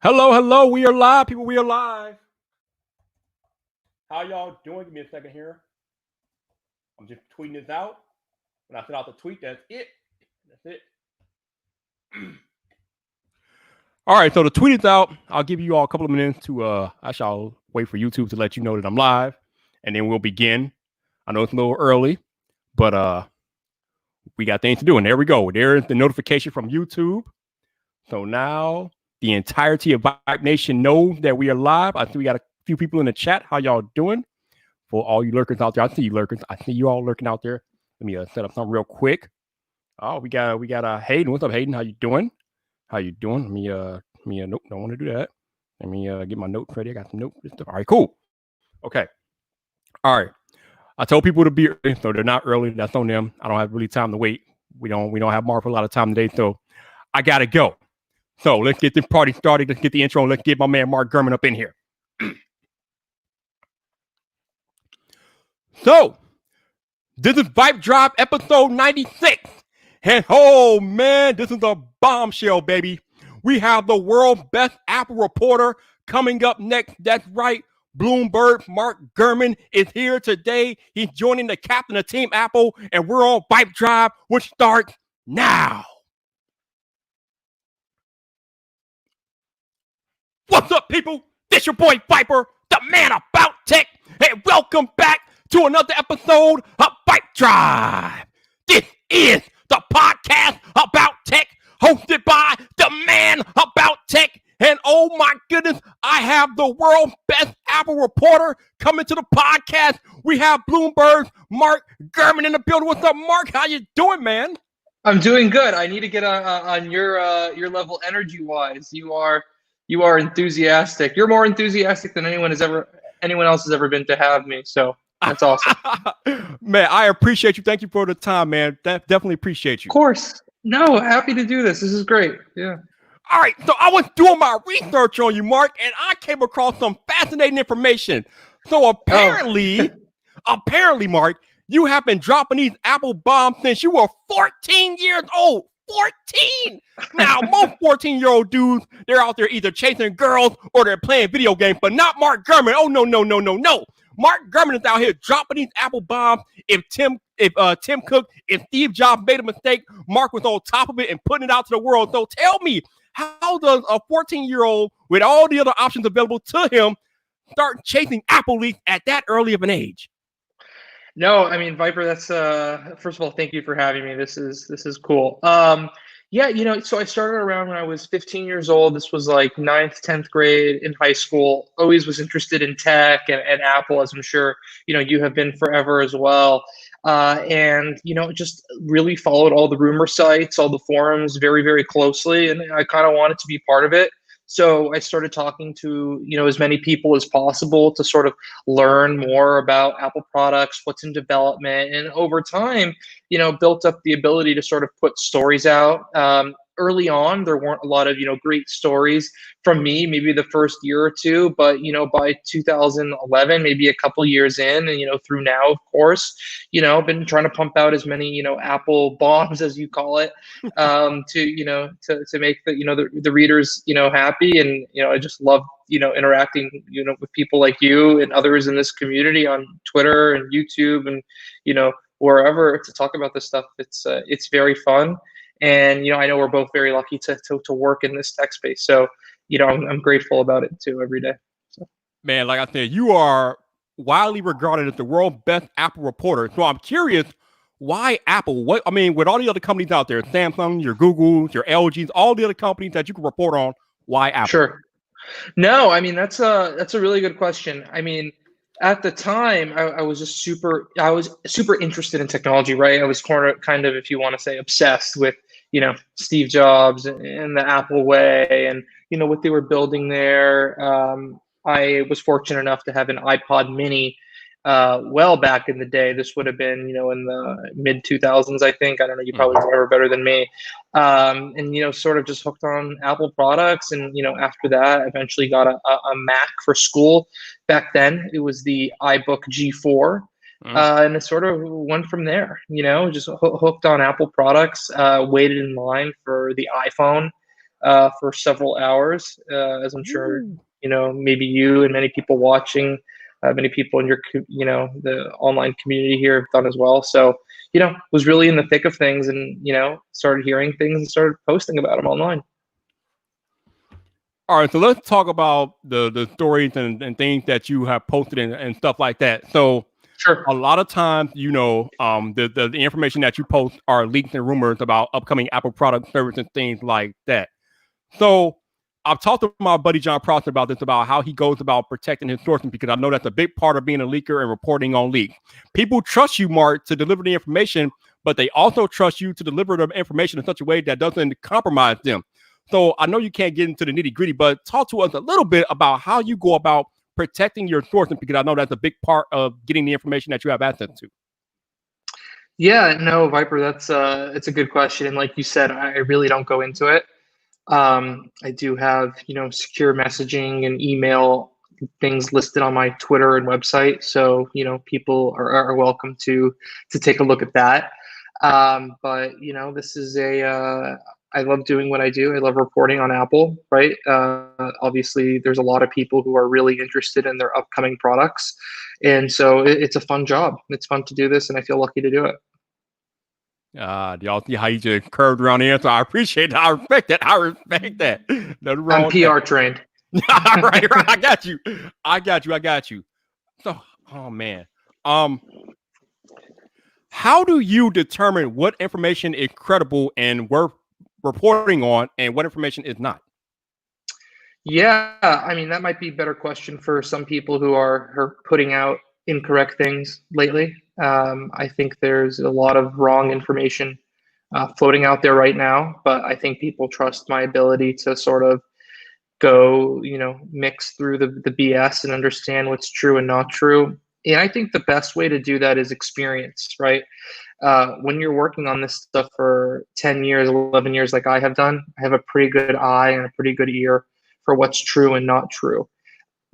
Hello, hello. We are live, people. We are live. How y'all doing? Give me a second here. I'm just tweeting this out. When I send out the tweet, that's it. That's it. All right, so the tweet is out. I'll give you all a couple of minutes to I shall wait for YouTube to let you know that I'm live, and then we'll begin. I know it's a little early, but we got things to do, and there we go. There is the notification from YouTube. So now the entirety of Vype Nation know that we are live. I think we got a few people in the chat. How y'all doing? For all you lurkers out there, I see you lurkers. I see you all lurking out there. Let me set up something real quick. Oh, we got Hayden. What's up, Hayden? How you doing? How you doing? Let me nope, don't want to do that. Let me get my notes ready. I got some notes and stuff. All right, cool. Okay. All right. I told people to be early, so they're not early. That's on them. I don't have really time to wait. We don't have Mark for a lot of time today, so I gotta go. So let's get this party started. Let's get the intro and let's get my man Mark Gurman up in here. So this is VypDrive episode 96. And oh man, this is a bombshell, baby. We have the world's best Apple reporter coming up next. That's right. Bloomberg Mark Gurman is here today. He's joining the captain of Team Apple, and we're on VypDrive, which starts now. What's up, people? This your boy Viper, the man about tech, and welcome back to another episode of VypDrive. This is the podcast about tech, hosted by the man about tech. And oh my goodness, I have the world's best Apple reporter coming to the podcast. We have Bloomberg's Mark Gurman in the building. What's up, Mark? How you doing, man? I'm doing good. I need to get on your level energy-wise. You are enthusiastic. You're more enthusiastic than anyone else has ever been to have me. So that's awesome. Man, I appreciate you. Thank you for the time, man. Definitely appreciate you. Of course. No, happy to do this. This is great. Yeah. All right. So I was doing my research on you, Mark, and I came across some fascinating information. So apparently, Mark, you have been dropping these Apple bombs since you were 14 years old. 14. Now, most 14-year-old dudes, they're out there either chasing girls or they're playing video games, but not Mark Gurman. Oh, no. Mark Gurman is out here dropping these Apple bombs. If Tim Cook, if Steve Jobs made a mistake, Mark was on top of it and putting it out to the world. So tell me, how does a 14-year-old with all the other options available to him start chasing Apple leaks at that early of an age? No, I mean, Viper, that's first of all, thank you for having me. This is cool. Yeah, so I started around when I was 15 years old. This was like 9th, 10th grade in high school. Always was interested in tech and Apple, as I'm sure, you have been forever as well. And just really followed all the rumor sites, all the forums very, very closely. And I kind of wanted to be part of it. So I started talking to, as many people as possible to sort of learn more about Apple products, what's in development. And over time, built up the ability to sort of put stories out. Early on, there weren't a lot of, great stories from me, maybe the first year or two, but, by 2011, maybe a couple years in and, through now, of course, I've been trying to pump out as many, Apple bombs, as you call it, to make the readers, happy. And, I just love, interacting, with people like you and others in this community on Twitter and YouTube and, wherever to talk about this stuff. It's very fun. And, I know we're both very lucky to work in this tech space. So, I'm grateful about it too every day. So. Man, like I said, you are widely regarded as the world's best Apple reporter. So I'm curious, why Apple? With all the other companies out there, Samsung, your Googles, your LGs, all the other companies that you can report on, why Apple? Sure. No, that's a really good question. At the time, I was just super interested in technology, right? I was kind of, if you want to say, obsessed with, Steve Jobs and the Apple way and, what they were building there. I was fortunate enough to have an iPod mini well back in the day. This would have been, in the mid 2000s, I think. I don't know, you probably remember better than me. And, sort of just hooked on Apple products. And, after that, eventually got a Mac for school. Back then, it was the iBook G4. And it sort of went from there, just hooked on Apple products, waited in line for the iPhone for several hours, as I'm sure Ooh. maybe you and many people watching, many people in your the online community here have done as well. So was really in the thick of things, and started hearing things and started posting about them online. All right, so let's talk about the stories and things that you have posted and stuff like that. So Sure. a lot of times, the information that you post are leaks and rumors about upcoming Apple product services, things like that. So I've talked to my buddy John Prosser about this, about how he goes about protecting his sourcing, because I know that's a big part of being a leaker and reporting on leaks. People trust you, Mark, to deliver the information, but they also trust you to deliver the information in such a way that doesn't compromise them. So I know you can't get into the nitty gritty, but talk to us a little bit about how you go about protecting your sourcing, because I know that's a big part of getting the information that you have access to. Yeah, no, Viper, it's a good question. And like you said, I really don't go into it. I do have, secure messaging and email things listed on my Twitter and website. So, people are welcome to take a look at that. But, this is I love doing what I do. I love reporting on Apple, right? Obviously, there's a lot of people who are really interested in their upcoming products. And so it's a fun job. It's fun to do this, and I feel lucky to do it. Y'all see how you just curved around the answer? I appreciate that. I respect that. I respect that. Nothing wrong I'm with PR that. trained. right. I got you. So, oh man. How do you determine what information is credible and worth reporting on, and what information is not? Yeah, I mean, that might be a better question for some people who are putting out incorrect things lately. I think there's a lot of wrong information floating out there right now, but I think people trust my ability to sort of go, mix through the BS and understand what's true and not true. And I think the best way to do that is experience, right? When you're working on this stuff for 10 years, 11 years, like I have done, I have a pretty good eye and a pretty good ear for what's true and not true.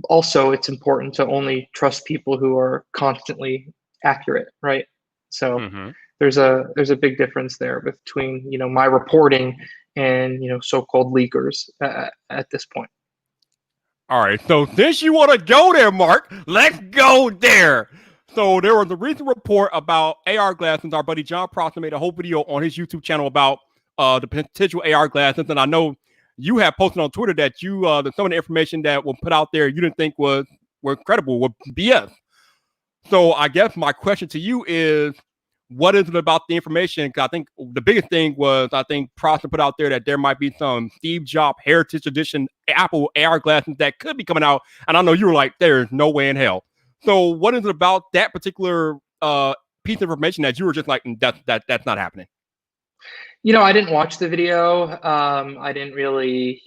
Also, it's important to only trust people who are constantly accurate, right? So Mm-hmm. there's a big difference there between my reporting and so-called leakers at this point. All right. So since you want to go there, Mark, let's go there. So there was a recent report about AR glasses. Our buddy John Prosser made a whole video on his YouTube channel about the potential AR glasses, and I know you have posted on Twitter that that some of the information that was put out there you didn't think were credible, were BS. So I guess my question to you is, what is it about the information? Because I think the biggest thing was, I think Prosser put out there that there might be some Steve Jobs Heritage Edition Apple AR glasses that could be coming out. And I know you were like, there's no way in hell. So what is it about that particular piece of information that you were just like, that's not happening? I didn't watch the video. I didn't really,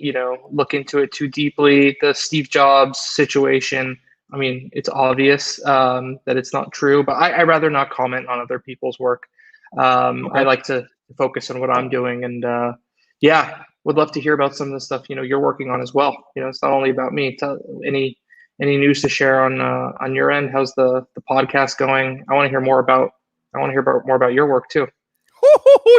look into it too deeply. The Steve Jobs situation, I mean, it's obvious that it's not true, but I rather not comment on other people's work. Okay. I like to focus on what I'm doing, and yeah, would love to hear about some of the stuff you're working on as well. It's not only about me. Any news to share on your end? How's the podcast going? I want to hear more about your work too.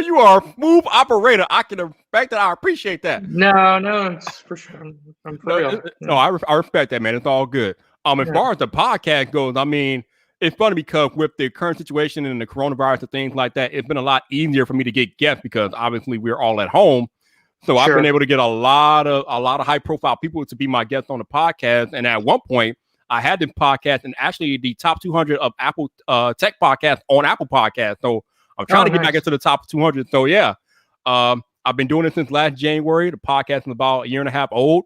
You are a smooth operator. I can respect that. I appreciate that. No, it's for sure. I'm for real. No, I respect that, man. It's all good. As far as the podcast goes, I mean, it's funny because with the current situation and the coronavirus and things like that, it's been a lot easier for me to get guests because obviously we're all at home. So I've been able to get a lot of high profile people to be my guests on the podcast. And at one point, I had this podcast and actually the top 200 of Apple tech podcasts on Apple Podcasts. So I'm trying to get back into the top 200. So yeah, I've been doing it since last January. The podcast is about a year and a half old.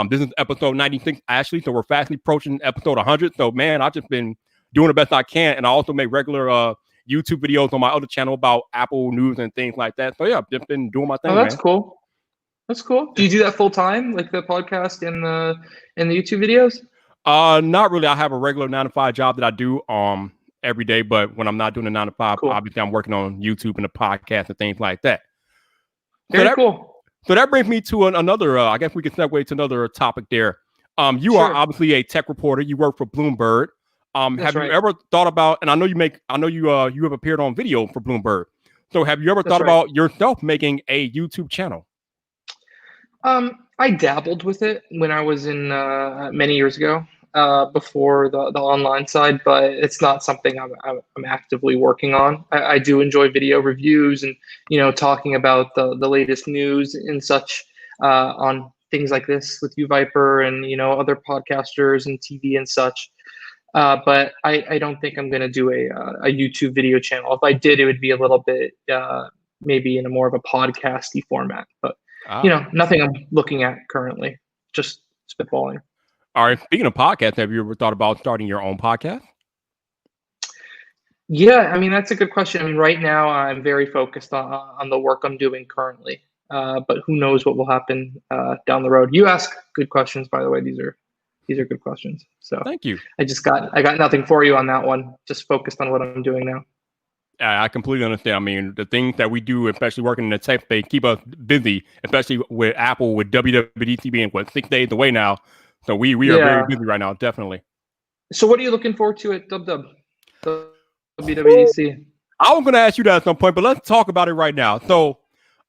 This is episode 96, actually. So we're fastly approaching episode 100. So man, I've just been doing the best I can. And I also make regular YouTube videos on my other channel about Apple news and things like that. So yeah, I've just been doing my thing. Oh, that's cool. That's cool. Do you do that full time, like the podcast and the YouTube videos? Not really. I have a regular 9-to-5 job that I do every day, but when I'm not doing the 9-to-5, obviously I'm working on YouTube and the podcast and things like that. Very cool. So that brings me to another. I guess we can segue to another topic there. You are obviously a tech reporter. You work for Bloomberg. Have you ever thought about? And I know you have appeared on video for Bloomberg. So have you ever thought about yourself making a YouTube channel? I dabbled with it when I was in many years ago, before the online side, but it's not something I'm actively working on. I do enjoy video reviews and talking about the latest news and such on things like this with you, Viper, and other podcasters and TV and such. But I don't think I'm going to do a YouTube video channel. If I did, it would be a little bit maybe in a more of a podcasty format. But Ah. nothing I'm looking at currently. Just spitballing. All right. Speaking of podcasts, have you ever thought about starting your own podcast? Yeah, I mean that's a good question. I mean, right now I'm very focused on the work I'm doing currently. But who knows what will happen down the road? You ask good questions, by the way. These are good questions. So Thank you. I got nothing for you on that one. Just focused on what I'm doing now. I completely understand. I mean, the things that we do, especially working in the tech, they keep us busy, especially with Apple, with WWDC being, 6 days away now. So we are very busy right now, definitely. So what are you looking forward to at WWDC? I was going to ask you that at some point, but let's talk about it right now. So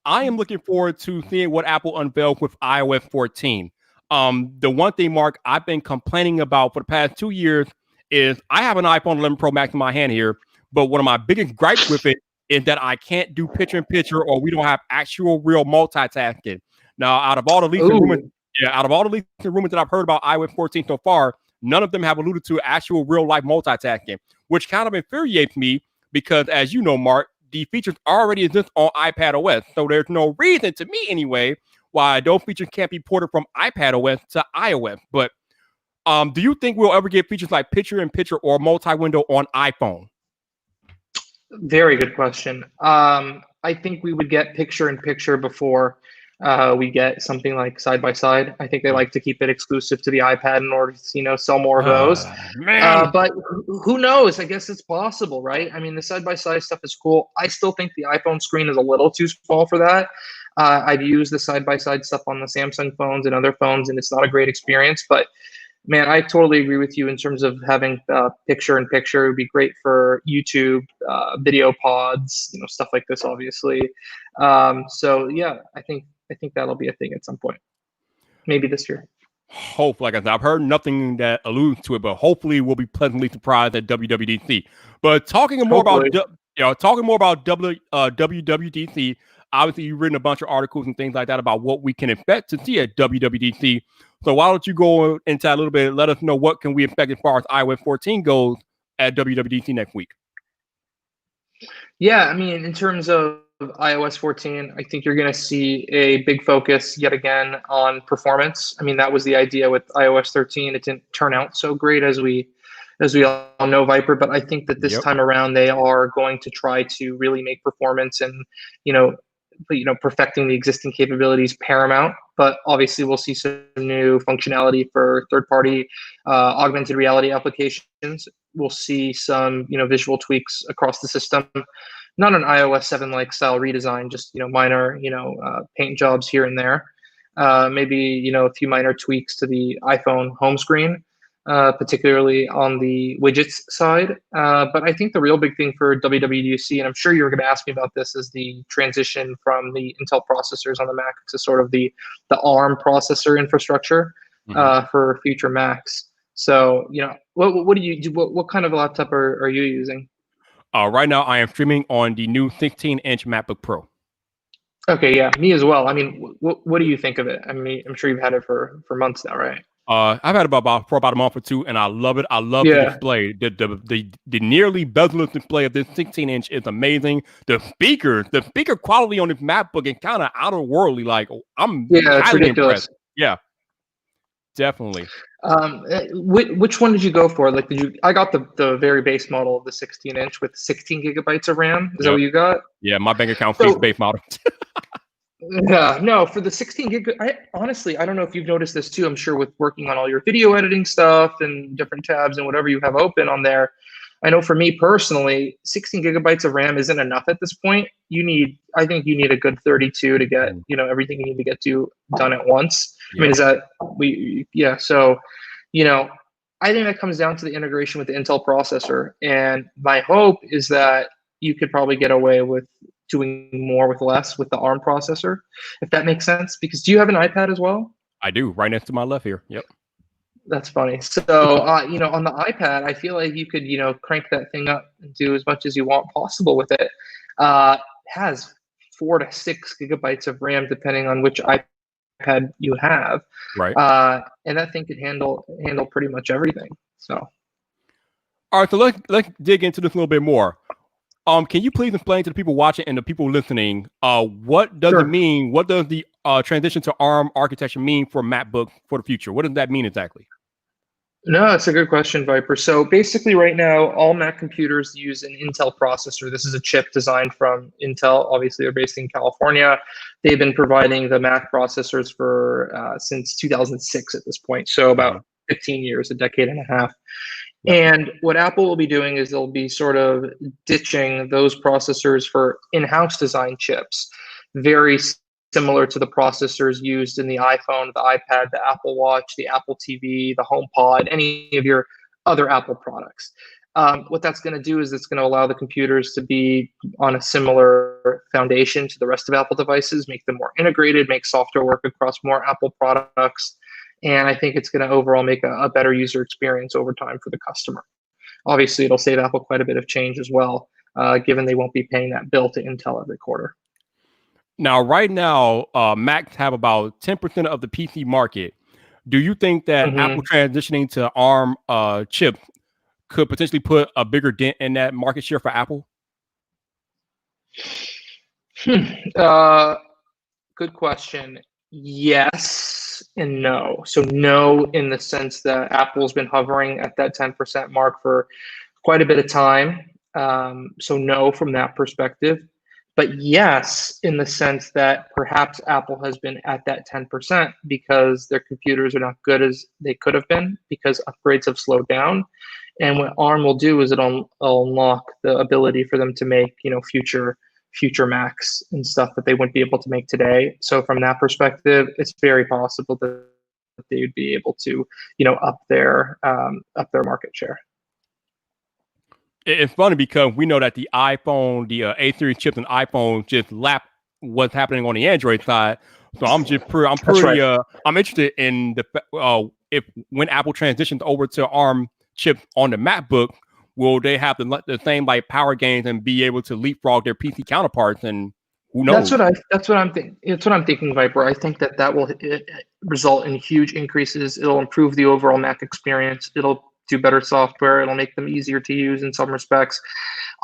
I am looking forward to seeing what Apple unveils with iOS 14. The one thing, Mark, I've been complaining about for the past 2 years is I have an iPhone 11 Pro Max in my hand here, but one of my biggest gripes with it is that I can't do picture-in-picture, or we don't have actual real multitasking. Now, out of all the leaks and rumors that I've heard about iOS 14 so far, none of them have alluded to actual real-life multitasking, which kind of infuriates me because, as you know, Mark, the features already exist on iPadOS, so there's no reason, to me anyway, why those features can't be ported from iPadOS to iOS. But do you think we'll ever get features like picture-in-picture or multi-window on iPhone? Very good question. I think we would get picture-in-picture before we get something like side-by-side. I think they like to keep it exclusive to the iPad in order to, sell more of those. But who knows? I guess it's possible, right? I mean, the side-by-side stuff is cool. I still think the iPhone screen is a little too small for that. I've used the side-by-side stuff on the Samsung phones and other phones, and it's not a great experience. But man, I totally agree with you in terms of having picture-in-picture. It would be great for YouTube, video pods, stuff like this, obviously. So yeah, I think that'll be a thing at some point, maybe this year. Hope, like I said, I've heard nothing that alludes to it, but hopefully we'll be pleasantly surprised at WWDC. But talking more about WWDC, obviously you've written a bunch of articles and things like that about what we can expect to see at WWDC. So why don't you go into that a little bit? Let us know what can we expect as far as iOS 14 goes at WWDC next week. Yeah, I mean, in terms of iOS 14, I think you're going to see a big focus yet again on performance. I mean, that was the idea with iOS 13. It didn't turn out so great as we all know, Viper, but I think that this time around they are going to try to really make performance and perfecting the existing capabilities paramount. But obviously we'll see some new functionality for third-party augmented reality applications. We'll see some visual tweaks across the system, not an iOS 7 like style redesign, just minor paint jobs here and there. Maybe a few minor tweaks to the iPhone home screen, particularly on the widgets side. But I think the real big thing for WWDC, and I'm sure you were going to ask me about this, is the transition from the Intel processors on the Mac to sort of the ARM processor infrastructure for future Macs. So, what do you do? What kind of laptop are you using? Right now, I am streaming on the new 16-inch MacBook Pro. Okay, yeah, me as well. I mean, what do you think of it? I mean, I'm sure you've had it for months now, right? I've had it for about a month or two, and I love it. I love the display. The nearly bezel-less display of this 16-inch is amazing. The speaker quality on this MacBook is kind of outer-worldly. Like, I'm highly impressed. Yeah, definitely. Which one did you go for? Like, I got the very base model of the 16-inch with 16 gigabytes of RAM. Is that what you got? Yeah, my bank account fixed base model. Yeah, no, for the 16 gig, I don't know if you've noticed this too. I'm sure with working on all your video editing stuff and different tabs and whatever you have open on there. I know for me personally, 16 gigabytes of RAM isn't enough at this point. I think you need a good 32 to get, everything you need to get done at once. Yeah. I mean, so, I think that comes down to the integration with the Intel processor. And my hope is that you could probably get away with doing more with less with the ARM processor, if that makes sense. Because do you have an iPad as well? I do, right next to my left here. Yep. That's funny. So, on the iPad, I feel like you could, crank that thing up and do as much as you want possible with it. It has 4 to 6 gigabytes of RAM, depending on which iPad you have. Right. And that thing could handle pretty much everything. So. All right, so let's dig into this a little bit more. Can you please explain to the people watching and the people listening, what does it mean? What does the transition to ARM architecture mean for MacBook for the future? What does that mean exactly? No, that's a good question, Viper. So basically right now, all Mac computers use an Intel processor. This is a chip designed from Intel. Obviously, they're based in California. They've been providing the Mac processors for since 2006 at this point. So about 15 years, a decade and a half. And what Apple will be doing is they'll be sort of ditching those processors for in-house design chips, very similar to the processors used in the iPhone, the iPad, the Apple Watch, the Apple TV, the HomePod, any of your other Apple products. What that's going to do is it's going to allow the computers to be on a similar foundation to the rest of Apple devices, make them more integrated, make software work across more Apple products. And I think it's going to overall make a better user experience over time for the customer. Obviously, it'll save Apple quite a bit of change as well, given they won't be paying that bill to Intel every quarter. Now, right now, Macs have about 10% of the PC market. Do you think that Apple transitioning to ARM chip could potentially put a bigger dent in that market share for Apple? Good question. Yes and no. So no, in the sense that Apple's been hovering at that 10% mark for quite a bit of time. So no, from that perspective. But yes, in the sense that perhaps Apple has been at that 10% because their computers are not good as they could have been because upgrades have slowed down. And what ARM will do is it'll unlock the ability for them to make, future Macs and stuff that they wouldn't be able to make today. So from that perspective, it's very possible that they would be able to, up their market share. It's funny because we know that the iPhone, the A series chips and iPhone just lap what's happening on the Android side. So I'm interested in the if when Apple transitions over to ARM chip on the MacBook, will they have the same like power gains and be able to leapfrog their PC counterparts? And who knows? That's what I'm thinking, Viper. I think that will result in huge increases. It'll improve the overall Mac experience. It'll do better software. It'll make them easier to use in some respects.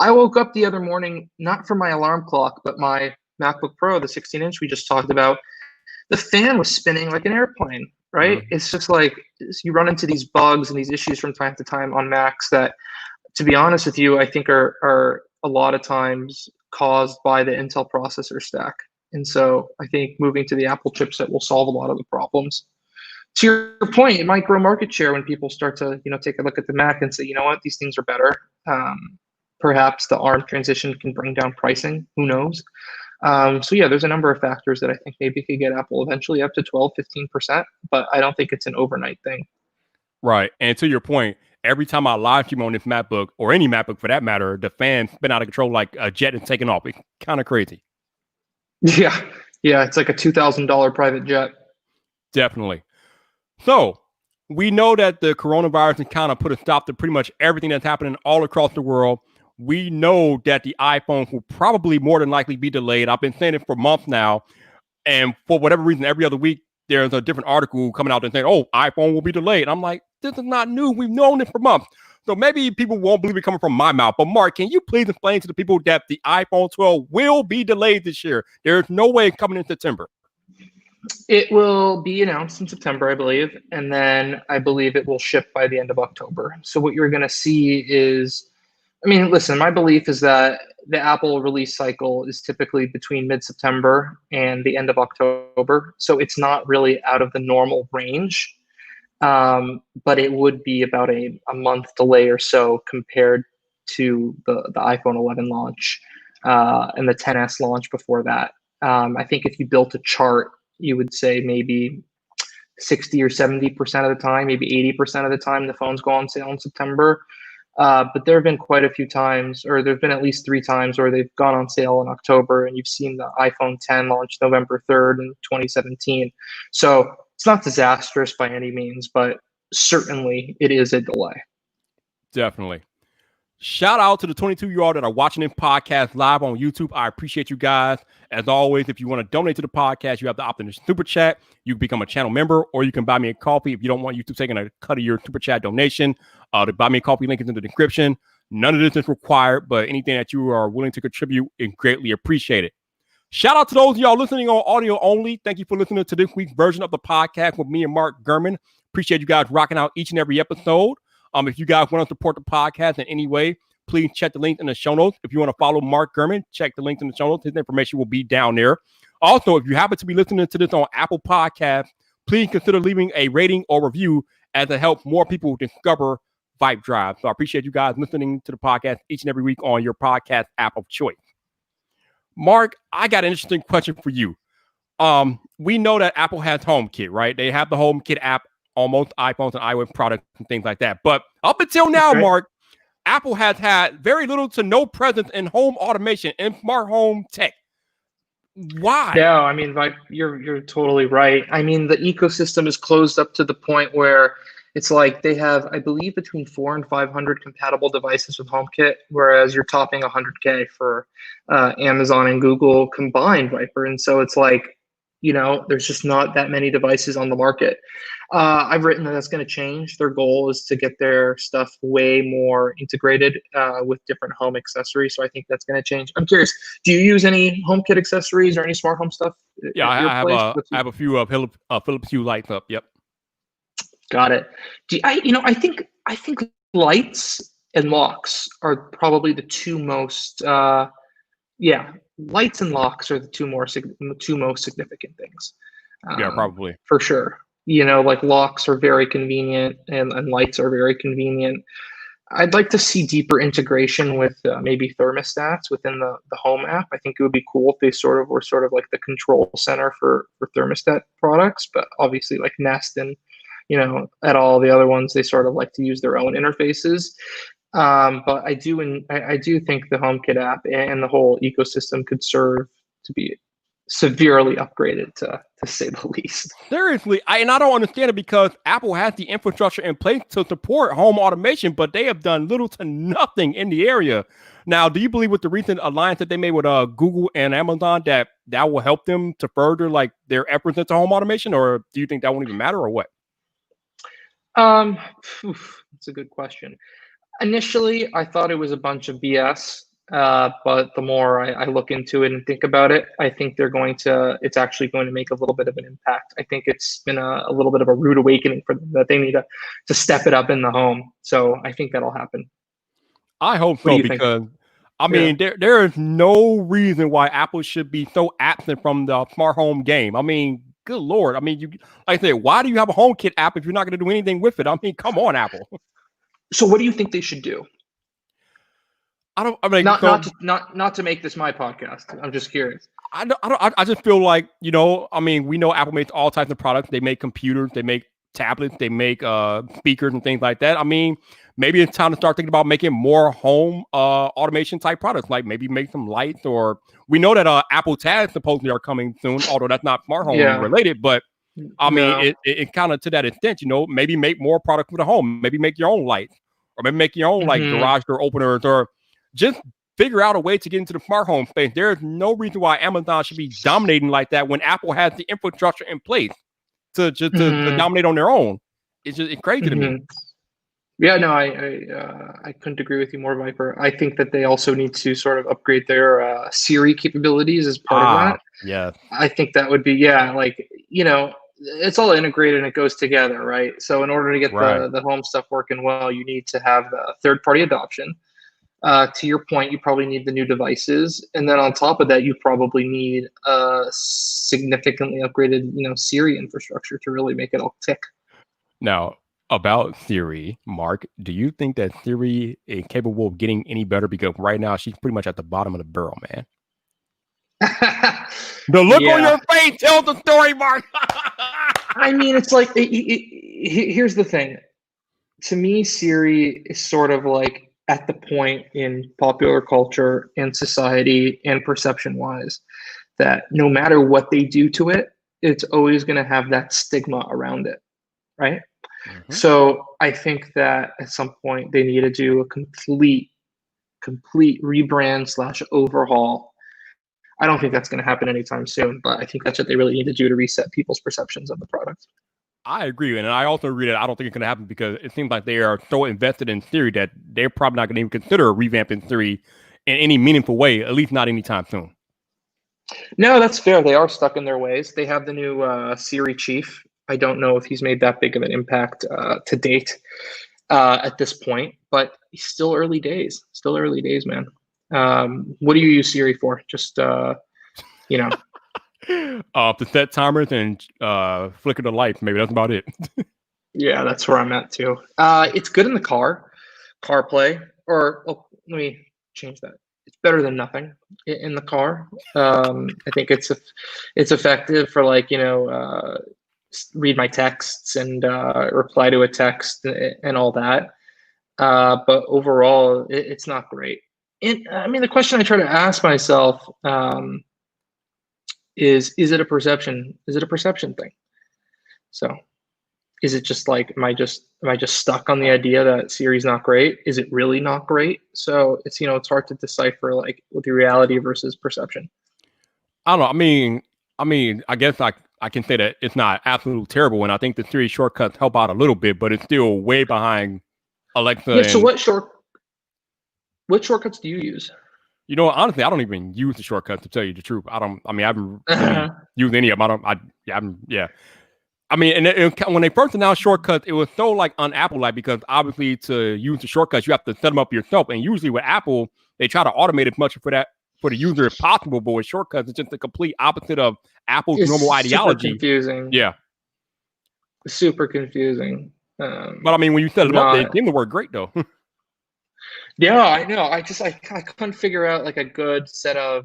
I woke up the other morning, not from my alarm clock, but my MacBook Pro, the 16-inch we just talked about. The fan was spinning like an airplane, right? It's just like you run into these bugs and these issues from time to time on Macs that, to be honest with you, I think are a lot of times caused by the Intel processor stack. And so I think moving to the Apple chipset will solve a lot of the problems. To your point, it might grow market share when people start to, take a look at the Mac and say, you know what, these things are better. Perhaps the ARM transition can bring down pricing. Who knows? So yeah, there's a number of factors that I think maybe could get Apple eventually up to 12, 15%, but I don't think it's an overnight thing. Right. And to your point, every time I live stream on this MacBook, or any MacBook for that matter, the fan spin out of control like a jet and taking off. It's kind of crazy. Yeah. Yeah. It's like a $2,000 private jet. Definitely. So we know that the coronavirus has kind of put a stop to pretty much everything that's happening all across the world. We know that the iPhone will probably more than likely be delayed. I've been saying it for months now. And for whatever reason, every other week, there's a different article coming out and saying, oh, iPhone will be delayed. I'm like, this is not new. We've known it for months. So maybe people won't believe it coming from my mouth. But Mark, can you please explain to the people that the iPhone 12 will be delayed this year? There's no way it's coming in September. It will be announced in September, I believe. And then I believe it will ship by the end of October. So what you're going to see is, listen, my belief is that the Apple release cycle is typically between mid-September and the end of October. So it's not really out of the normal range. But it would be about a month delay or so compared to the iPhone 11 launch and the XS launch before that. I think if you built a chart, you would say maybe 60 or 70% of the time, maybe 80% of the time, the phones go on sale in September. But there have been quite a few times, or there have been at least 3 times where they've gone on sale in October, and you've seen the iPhone 10 launch November 3rd in 2017. So it's not disastrous by any means, but certainly it is a delay. Definitely. Shout out to the 22 year old that are watching this podcast live on YouTube. I appreciate you guys. As always, if you want to donate to the podcast, you have the option to super chat. You can become a channel member, or you can buy me a coffee if you don't want YouTube taking a cut of your super chat donation. The buy me a coffee link is in the description. None of this is required, but anything that you are willing to contribute is greatly appreciated. Shout out to those of y'all listening on audio only. Thank you for listening to this week's version of the podcast with me and Mark Gurman. Appreciate you guys rocking out each and every episode. If you guys want to support the podcast in any way, please check the link in the show notes. If you want to follow Mark Gurman, check the link in the show notes. His information will be down there. Also, if you happen to be listening to this on Apple Podcasts, please consider leaving a rating or review as it helps more people discover VypDrive. So I appreciate you guys listening to the podcast each and every week on your podcast app of choice. Mark, I got an interesting question for you. We know that Apple has HomeKit, right? They have the HomeKit app on most iPhones and iOS products and things like that. But up until now, Mark, Apple has had very little to no presence in home automation and smart home tech. Why? Yeah, I mean, you're totally right. I mean, the ecosystem is closed up to the point where it's like they have, I believe, between 400 and 500 compatible devices with HomeKit, whereas you're topping 100K for Amazon and Google combined, Viper. And so it's like, there's just not that many devices on the market. I've written that that's going to change. Their goal is to get their stuff way more integrated with different home accessories. So I think that's going to change. I'm curious, do you use any HomeKit accessories or any smart home stuff? Yeah, I have a few Philips Hue lights up. Yep. Got it. I think lights and locks are probably the two most. Lights and locks are the two most significant things. Yeah, probably. For sure. Like locks are very convenient and lights are very convenient. I'd like to see deeper integration with maybe thermostats within the Home app. I think it would be cool if they were sort of like the control center for thermostat products, but obviously like Nest and, at all the other ones, they sort of like to use their own interfaces. But I do think the HomeKit app and the whole ecosystem could serve to be severely upgraded, to say the least. Seriously, I don't understand it, because Apple has the infrastructure in place to support home automation, but they have done little to nothing in the area. Now, do you believe with the recent alliance that they made with Google and Amazon that will help them to further like their efforts into home automation, or do you think that won't even matter, or what? That's a good question. Initially, I thought it was a bunch of BS, but the more I look into it and think about it, I think it's actually going to make a little bit of an impact. I think it's been a little bit of a rude awakening for them, that they need to step it up in the home. So I think that'll happen. I hope so, because I mean, there is no reason why Apple should be so absent from the smart home game. I mean, good Lord. I mean, like I said, why do you have a HomeKit app if you're not going to do anything with it? I mean, come on, Apple. So what do you think they should do? Not to make this my podcast. I'm just curious. I just feel like, I mean, we know Apple makes all types of products. They make computers, they make tablets, they make speakers and things like that. I mean, maybe it's time to start thinking about making more home automation type products, like maybe make some lights, or we know that Apple tags supposedly are coming soon, although that's not smart home related, but I mean, it kind of to that extent, maybe make more products for the home, maybe make your own lights, or maybe make your own like garage door openers, or just figure out a way to get into the smart home space. There is no reason why Amazon should be dominating like that when Apple has the infrastructure in place to dominate on their own. It's crazy to me. Yeah, no, I couldn't agree with you more, Viper. I think that they also need to sort of upgrade their Siri capabilities as part of that. Yeah, I think that would be it's all integrated and it goes together, right? So in order to get the home stuff working well, you need to have the third-party adoption. To your point, you probably need the new devices, and then on top of that, you probably need a significantly upgraded, Siri infrastructure to really make it all tick. Now, about Siri, Mark, do you think that Siri is capable of getting any better? Because right now she's pretty much at the bottom of the barrel, man. The look on your face tells the story, Mark. I mean, it's like here's the thing. To me, Siri is sort of like at the point in popular culture and society and perception wise that no matter what they do to it, it's always going to have that stigma around it, right? Mm-hmm. So I think that at some point they need to do a complete rebrand / overhaul. I don't think that's going to happen anytime soon, but I think that's what they really need to do to reset people's perceptions of the product. I agree, and I also agree that I don't think it's going to happen because it seems like they are so invested in Siri that they're probably not going to even consider revamping Siri in any meaningful way, at least not anytime soon. No, that's fair. They are stuck in their ways. They have the new Siri chief. I don't know if he's made that big of an impact to date at this point, but still early days. Still early days, man. What do you use Siri for? Just to set timers and flicker the lights. Maybe that's about it. Yeah, that's where I'm at too. It's good in the car, CarPlay, or let me change that. It's better than nothing in the car. I think it's effective for read my texts and reply to a text and all that. But overall, it's not great. And I mean, the question I try to ask myself is it a perception? Is it a perception thing? So is it just like, am I just stuck on the idea that Siri's not great? Is it really not great? So it's, it's hard to decipher like with the reality versus perception. I don't know. I mean, I guess I can say that it's not absolutely terrible, and I think the Siri shortcuts help out a little bit, but it's still way behind Alexa. Yeah. So what shortcuts do you use? Honestly, I don't even use the shortcuts to tell you the truth. I haven't really used any of them. I mean, and when they first announced shortcuts, it was so like un-Apple-like because obviously to use the shortcuts, you have to set them up yourself. And usually with Apple, they try to automate as much for the user as possible. But with shortcuts, it's just the complete opposite of Apple's normal ideology. Super confusing. Yeah. Super confusing. But I mean, when you set them up, they seem to work great though. Yeah, I know. I couldn't figure out like a good set of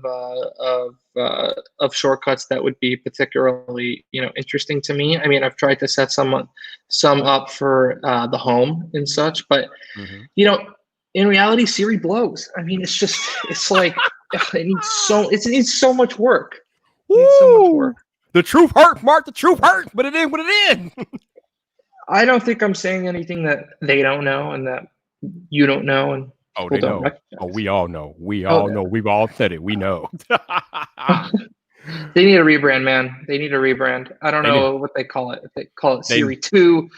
shortcuts that would be particularly interesting to me. I mean, I've tried to set some up for the home and such, but in reality, Siri blows. I mean, it's like it needs so much work. It needs so much work. The truth hurts, Mark. The truth hurts, but it is what it is. I don't think I'm saying anything that they don't know and that you don't know, and they know. We all know. We all know. We've all said it. We know. They need a rebrand, man. They need a rebrand. I don't know what they call it. If they call it Siri 2,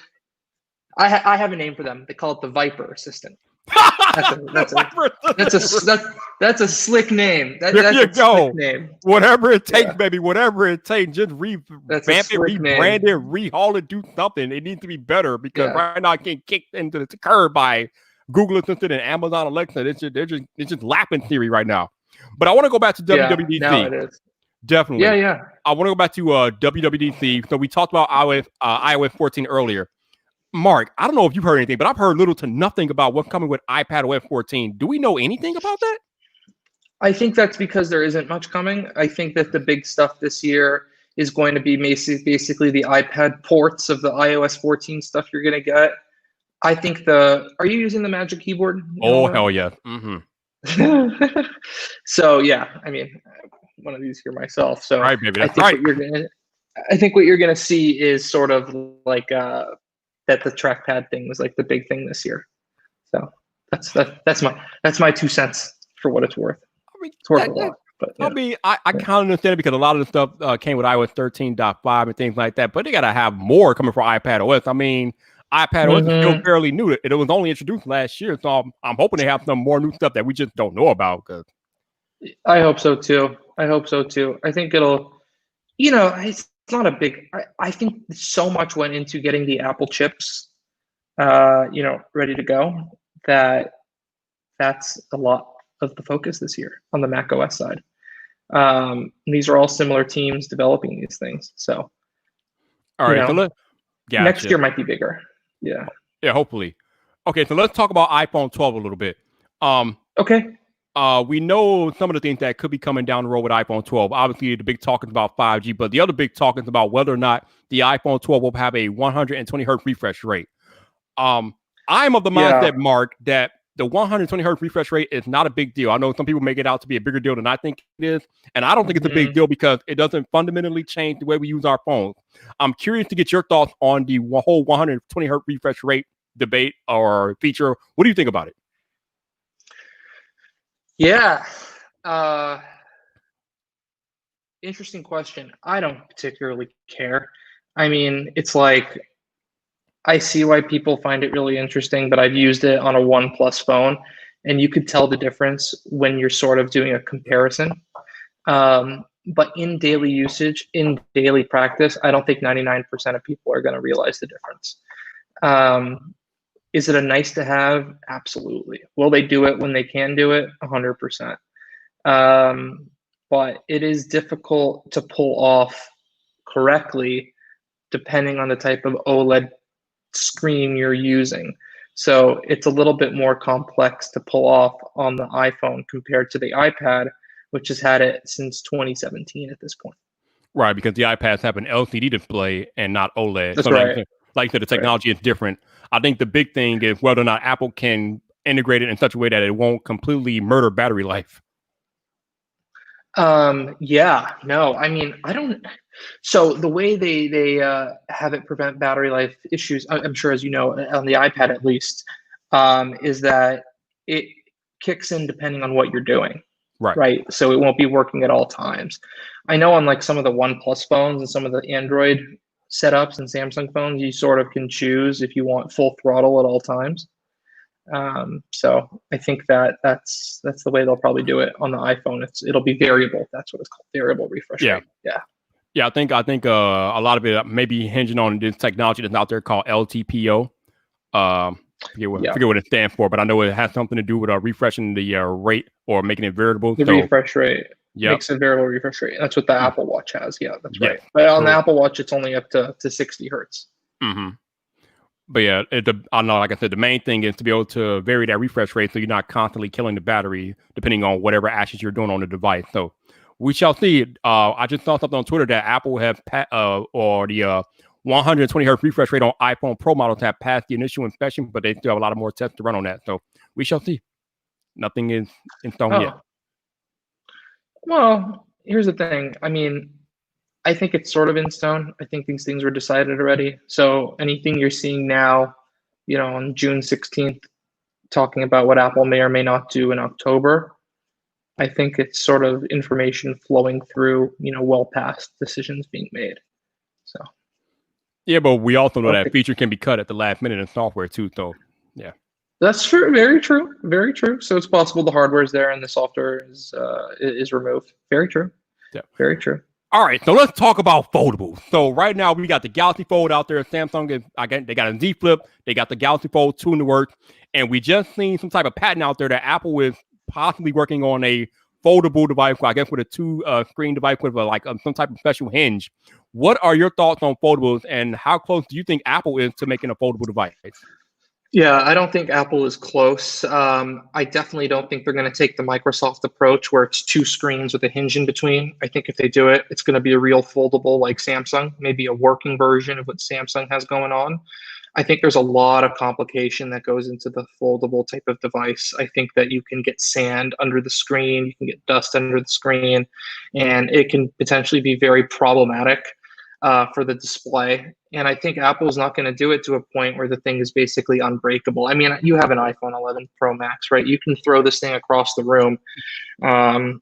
I have a name for them. They call it the Viper Assistant. That's a slick name. There you go. Name. Whatever it takes, baby. Whatever it takes. Just revamp it, rebrand it, rehaul it, do something. It needs to be better because right now I get kicked into the curb by Google Assistant and Amazon Alexa. They're just lapping Siri right now. But I want to go back to WWDC. No, it is. Definitely. Yeah. I want to go back to WWDC. So we talked about iOS 14 earlier. Mark, I don't know if you've heard anything, but I've heard little to nothing about what's coming with iPadOS 14. Do we know anything about that? I think that's because there isn't much coming. I think that the big stuff this year is going to be basically the iPad ports of the iOS 14 stuff you're going to get. I think are you using the Magic Keyboard? Oh, hell yeah. Mm-hmm. So, yeah, I mean, one of these here myself. So right, baby. That's right. I think what you're going to see is sort of like that the trackpad thing was like the big thing this year. So that's my 2 cents for what it's worth. I mean, it's worth a lot. But, I mean, I kind of understand it because a lot of the stuff came with iOS 13.5 and things like that, but they got to have more coming for iPadOS. I mean, iPadOS is still fairly new. It was only introduced last year, so I'm hoping they have some more new stuff that we just don't know about. Cause I hope so too. I think it'll, it's not a big. I think so much went into getting the Apple chips, ready to go. That's a lot of the focus this year on the Mac OS side. These are all similar teams developing these things. So, all right, so next year might be bigger. Yeah. Yeah, hopefully. Okay, so let's talk about iPhone 12 a little bit. Okay. We know some of the things that could be coming down the road with iPhone 12. Obviously, the big talk is about 5G, but the other big talk is about whether or not the iPhone 12 will have a 120 hertz refresh rate. I'm of the mindset, Mark, that the 120 hertz refresh rate is not a big deal. I know some people make it out to be a bigger deal than I think it is, and I don't think it's a big deal because it doesn't fundamentally change the way we use our phones. I'm curious to get your thoughts on the whole 120 hertz refresh rate debate or feature. What do you think about it? Yeah. Interesting question. I don't particularly care. I mean, it's like, I see why people find it really interesting, but I've used it on a OnePlus phone, and you could tell the difference when you're sort of doing a comparison. But in daily usage, in daily practice, I don't think 99% of people are going to realize the difference. Is it a nice to have? Absolutely. Will they do it when they can do it? 100%. But it is difficult to pull off correctly depending on the type of OLED screen you're using. So it's a little bit more complex to pull off on the iPhone compared to the iPad, which has had it since 2017 at this point. Right, because the iPads have an LCD display and not OLED. That's so right. Like the technology is different. I think the big thing is whether or not Apple can integrate it in such a way that it won't completely murder battery life. Yeah, no, I mean, I don't. So the way they have it prevent battery life issues, I'm sure, as you know, on the iPad at least, is that it kicks in depending on what you're doing. Right. So it won't be working at all times. I know on like some of the OnePlus phones and some of the Android setups and Samsung phones, you sort of can choose if you want full throttle at all times. So I think that's the way they'll probably do it on the iPhone. It'll be variable. That's what it's called, variable refresh rate. Yeah. I think a lot of it may be hinging on this technology that's out there called LTPO. Forget what it stands for, but I know it has something to do with refreshing the rate or making it variable. The refresh rate makes a variable refresh rate. That's what the Apple Watch has. Yeah, that's right. But on the Apple Watch, it's only up to 60 hertz. Mm-hmm. But yeah, I know, like I said, the main thing is to be able to vary that refresh rate so you're not constantly killing the battery depending on whatever actions you're doing on the device. So we shall see. I just saw something on Twitter that Apple have or the 120 hertz refresh rate on iPhone Pro models have passed the initial inspection, but they still have a lot of more tests to run on that. So we shall see. Nothing is in stone yet. Well, here's the thing. I mean, I think it's sort of in stone. I think these things were decided already. So anything you're seeing now, on June 16th, talking about what Apple may or may not do in October, I think it's sort of information flowing through, well past decisions being made. So. Yeah, but we also know that feature can be cut at the last minute in software too. So, yeah. That's true. Very true. Very true. So it's possible the hardware is there and the software is removed. Very true. Yeah. Very true. All right, so let's talk about foldables. So right now we got the Galaxy Fold out there. Samsung they got a Z Flip. They got the Galaxy Fold 2 in the works, and we just seen some type of patent out there that Apple is possibly working on a foldable device, I guess, with a two-screen device with some type of special hinge. What are your thoughts on foldables, and how close do you think Apple is to making a foldable device? Yeah, I don't think Apple is close. I definitely don't think they're going to take the Microsoft approach where it's two screens with a hinge in between. I think if they do it, it's going to be a real foldable like Samsung, maybe a working version of what Samsung has going on. I think there's a lot of complication that goes into the foldable type of device. I think that you can get sand under the screen, you can get dust under the screen, and it can potentially be very problematic for the display. And I think Apple is not going to do it to a point where the thing is basically unbreakable. I mean, you have an iPhone 11 Pro Max, right? You can throw this thing across the room, and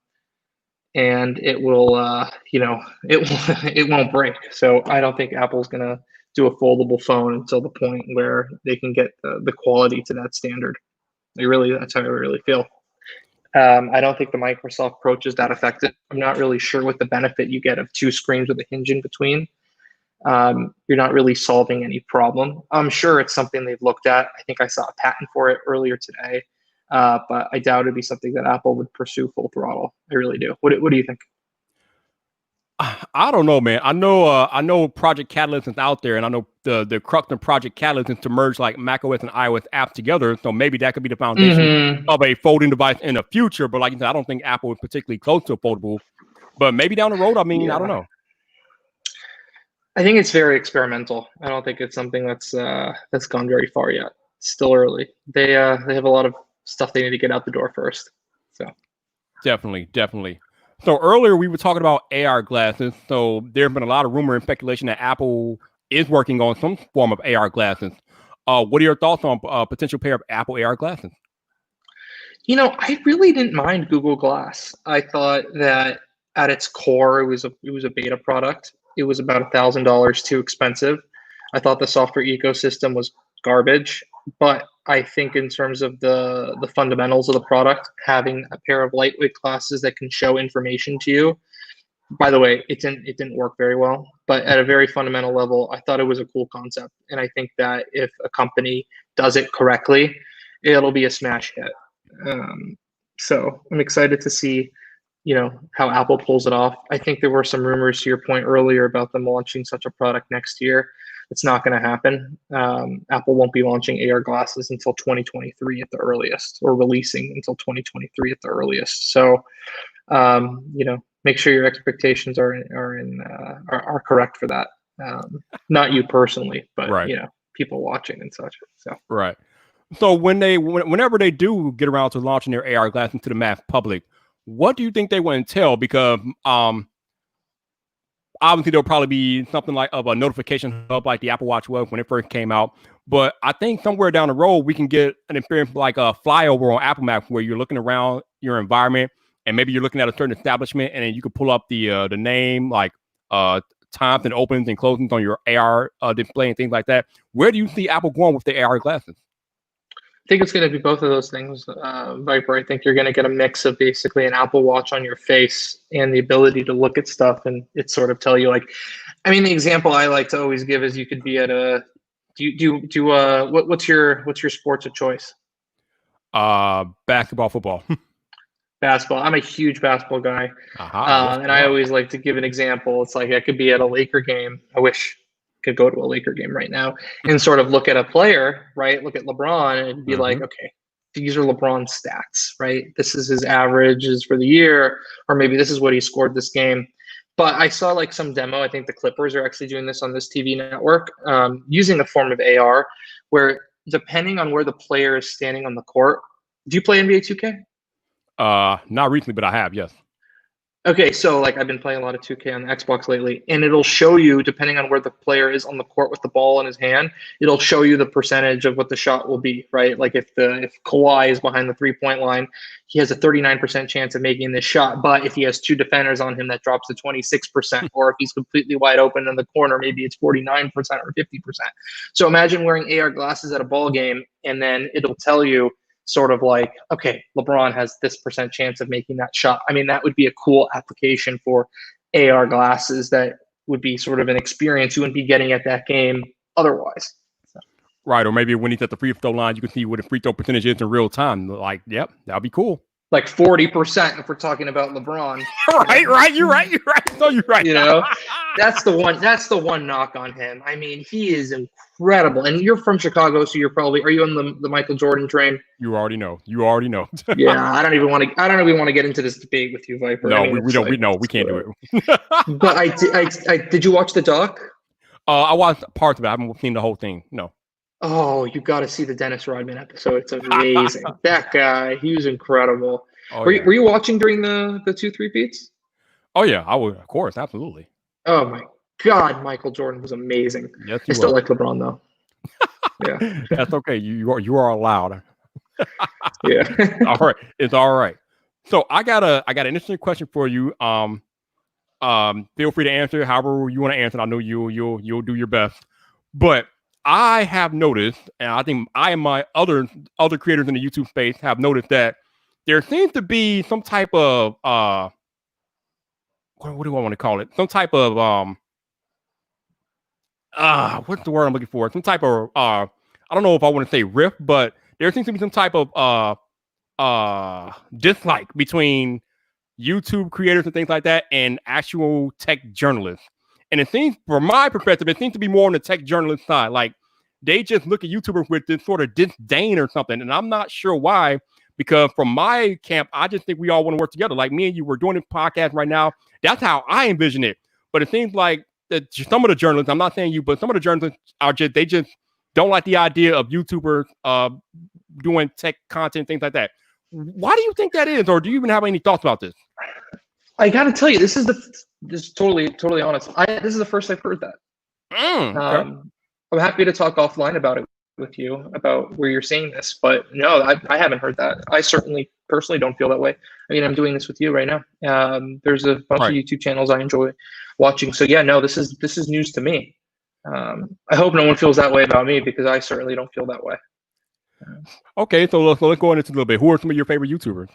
it will, it won't break. So I don't think Apple's going to do a foldable phone until the point where they can get the quality to that standard. That's how I really feel. I don't think the Microsoft approach is that effective. I'm not really sure what the benefit you get of two screens with a hinge in between. You're not really solving any problem. I'm sure it's something they've looked at. I think I saw a patent for it earlier today, but I doubt it'd be something that Apple would pursue full throttle. I really do. What do you think? I don't know, man. I know Project Catalyst is out there, and I know the crux of Project Catalyst is to merge like macOS and iOS apps together. So maybe that could be the foundation of a folding device in the future. But like you said, I don't think Apple is particularly close to a foldable. But maybe down the road, I mean, I don't know. I think it's very experimental. I don't think it's something that's gone very far yet. It's still early. They have a lot of stuff they need to get out the door first. So definitely. So earlier we were talking about AR glasses. So there's been a lot of rumor and speculation that Apple is working on some form of AR glasses. What are your thoughts on a potential pair of Apple AR glasses? I really didn't mind Google Glass. I thought that at its core, it was a beta product. It was about $1,000 too expensive. I thought the software ecosystem was garbage, but I think in terms of the fundamentals of the product, having a pair of lightweight glasses that can show information to you. By the way, it didn't work very well, but at a very fundamental level, I thought it was a cool concept, and I think that if a company does it correctly, it'll be a smash hit. So I'm excited to see, how Apple pulls it off. I think there were some rumors to your point earlier about them launching such a product next year. It's not going to happen. Apple won't be launching AR glasses until 2023 at the earliest, or releasing until 2023 at the earliest. So, make sure your expectations are correct for that. Not you personally, but right. people watching and such. So right. So whenever they do get around to launching their AR glasses to the mass public, what do you think they will entail? Because obviously there'll probably be something like of a notification hub like the Apple Watch was when it first came out. But I think somewhere down the road we can get an experience like a flyover on Apple Maps where you're looking around your environment and maybe you're looking at a certain establishment and then you can pull up the name, like times and opens and closings on your AR display and things like that. Where do you see Apple going with the AR glasses? I think it's going to be both of those things, Viper. I think you're going to get a mix of basically an Apple Watch on your face and the ability to look at stuff and it sort of tell you, like, the example I like to always give is you could be at a what's your sports of choice? Basketball, football. Basketball. I'm a huge basketball guy, and I always like to give an example. It's like I could be at a Laker game. I wish could go to a Laker game right now and sort of look at a player, right? Look at LeBron and be like, okay, these are LeBron's stats, right? This is his averages for the year, or maybe this is what he scored this game. But I saw like some demo. I think the Clippers are actually doing this on this TV network, using a form of AR where depending on where the player is standing on the court. Do you play NBA 2K? Not recently, but I have, yes. Okay, so like I've been playing a lot of 2K on the Xbox lately, and it'll show you, depending on where the player is on the court with the ball in his hand, it'll show you the percentage of what the shot will be, right? Like if Kawhi is behind the 3-point line, he has a 39% chance of making this shot, but if he has two defenders on him, that drops to 26%, or if he's completely wide open in the corner, maybe it's 49% or 50%. So imagine wearing AR glasses at a ball game, and then it'll tell you, sort of like, okay, LeBron has this percent chance of making that shot. That would be a cool application for AR glasses that would be sort of an experience you wouldn't be getting at that game otherwise. So. Right, or maybe when he's at the free throw line, you can see what the free throw percentage is in real time. Like, yep, that'd be cool. Like 40% if we're talking about LeBron. Right. You're right. So you're right. That's the one knock on him. He is incredible. And you're from Chicago, so are you on the Michael Jordan train? You already know. Yeah, I don't even want to get into this debate with you, Viper. No, we can't do it. But I did you watch the doc? I watched parts of it. I haven't seen the whole thing. No. Oh, you got to see the Dennis Rodman episode. It's amazing. That guy, he was incredible. Were you watching during the 2-3 beats? Oh yeah, I would, of course, absolutely. Oh my God, Michael Jordan was amazing. Yes, I still like LeBron though. Yeah, that's okay. You are allowed. Yeah. All right, it's all right. So I got an interesting question for you. Feel free to answer however you want to answer. I know you'll do your best, but I have noticed, and I think I and my other creators in the YouTube space have noticed that there seems to be some type of what do I want to call it? Some type of what's the word I'm looking for? Some type of I don't know if I want to say rift, but there seems to be some type of dislike between YouTube creators and things like that and actual tech journalists. And it seems, from my perspective, it seems to be more on the tech journalist side. Like, they just look at YouTubers with this sort of disdain or something. And I'm not sure why, because from my camp, I just think we all want to work together. Like me and you, we're doing this podcast right now. That's how I envision it. But it seems like that some of the journalists, I'm not saying you, but some of the journalists they just don't like the idea of YouTubers doing tech content, things like that. Why do you think that is, or do you even have any thoughts about this? I got to tell you, this is totally honest. This is the first I've heard that. Okay. I'm happy to talk offline about it with you about where you're saying this, but no, I haven't heard that. I certainly personally don't feel that way. I mean, I'm doing this with you right now. There's a bunch of YouTube channels I enjoy watching. So yeah, no, this is news to me. I hope no one feels that way about me, because I certainly don't feel that way. Okay, so let's go into a little bit. Who are some of your favorite YouTubers?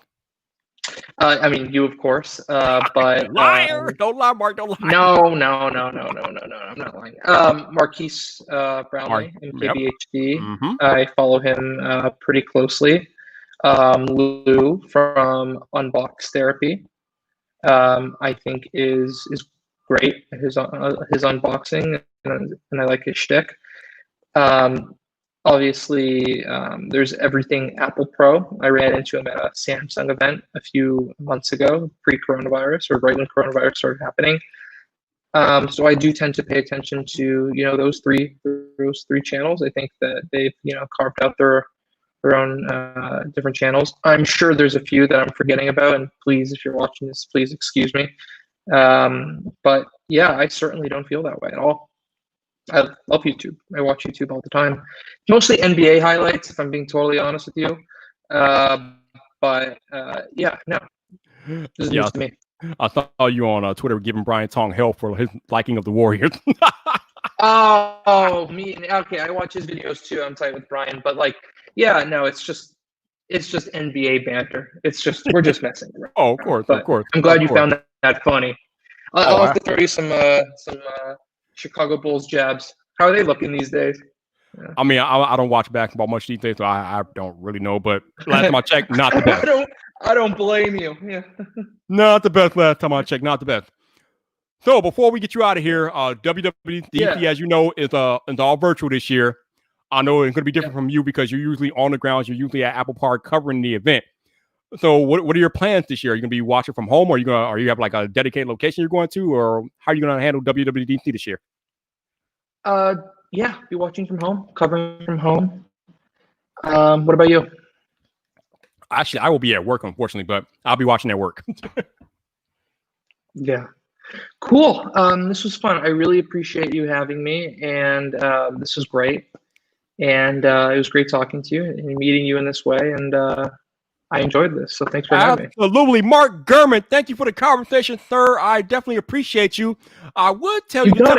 I mean, you, of course, but liar! Don't lie, Mark. Don't lie. No, I'm not lying. Marquise Brownlee, MKBHD. I follow him pretty closely. Lou from Unbox Therapy, I think is great at his unboxing, and I like his shtick. Obviously, there's Everything Apple Pro. I ran into him at a Samsung event a few months ago, pre-coronavirus, or right when coronavirus started happening. So I do tend to pay attention to those three channels. I think that they've carved out their own different channels. I'm sure there's a few that I'm forgetting about, and please, if you're watching this, please excuse me. But yeah, I certainly don't feel that way at all. I love YouTube. I watch YouTube all the time. Mostly NBA highlights, if I'm being totally honest with you. But yeah, no. This is news to me. I saw you on Twitter giving Brian Tong hell for his liking of the Warriors. Oh, me. Okay, I watch his videos too. I'm tight with Brian, but yeah, no, it's just NBA banter. We're just messing around. Oh, of course, but of course. I'm glad you found that funny. I'll have to throw you some Chicago Bulls jabs. How are they looking these days? Yeah. I mean, I don't watch basketball much these days, so I don't really know. But last time I checked, not the best. I don't blame you. Yeah. Not the best. Last time I checked, not the best. So before we get you out of here, WWDC, as you know, is all virtual this year. I know it's going to be different from you because you're usually on the grounds. You're usually at Apple Park covering the event. So what are your plans this year? Are you going to be watching from home, or are you have like a dedicated location you're going to, or how are you going to handle WWDC this year? Yeah, be watching from home, covering from home. What about you? Actually, I will be at work, unfortunately, but I'll be watching at work. Yeah. Cool. This was fun. I really appreciate you having me, and this was great. And it was great talking to you and meeting you in this way, and I enjoyed this. So thanks for having me. Absolutely. Mark Gurman, thank you for the conversation, sir. I definitely appreciate you. I would tell you to tell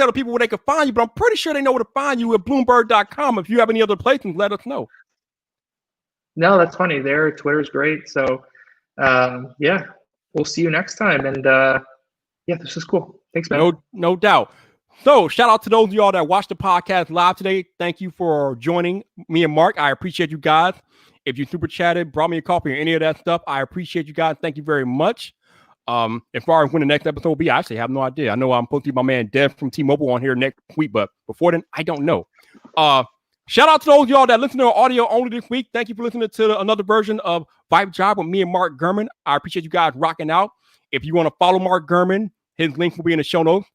the people where they can find you, but I'm pretty sure they know where to find you at Bloomberg.com. If you have any other places, let us know. No, that's funny. Twitter is great. So yeah, we'll see you next time. And yeah, this is cool. Thanks, man. No doubt. So shout out to those of y'all that watched the podcast live today. Thank you for joining me and Mark. I appreciate you guys. If you super chatted, brought me a coffee or any of that stuff, I appreciate you guys. Thank you very much. As far as when the next episode will be, I actually have no idea. I know I'm supposed to be my man Dev from T-Mobile on here next week, but before then, I don't know. Shout out to those of y'all that listen to audio only this week. Thank you for listening to another version of VypDrive with me and Mark Gurman. I appreciate you guys rocking out. If you want to follow Mark Gurman, his link will be in the show notes.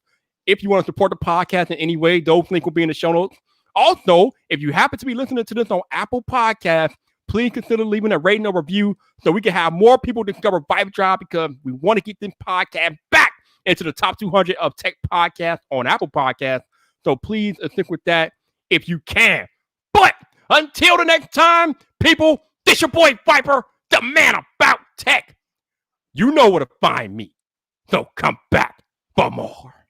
If you want to support the podcast in any way, those links will be in the show notes. Also, if you happen to be listening to this on Apple Podcasts, please consider leaving a rating or review so we can have more people discover VypDrive, because we want to get this podcast back into the top 200 of tech podcasts on Apple Podcasts. So please stick with that if you can. But until the next time, people, this your boy Viper, the man about tech. You know where to find me. So come back for more.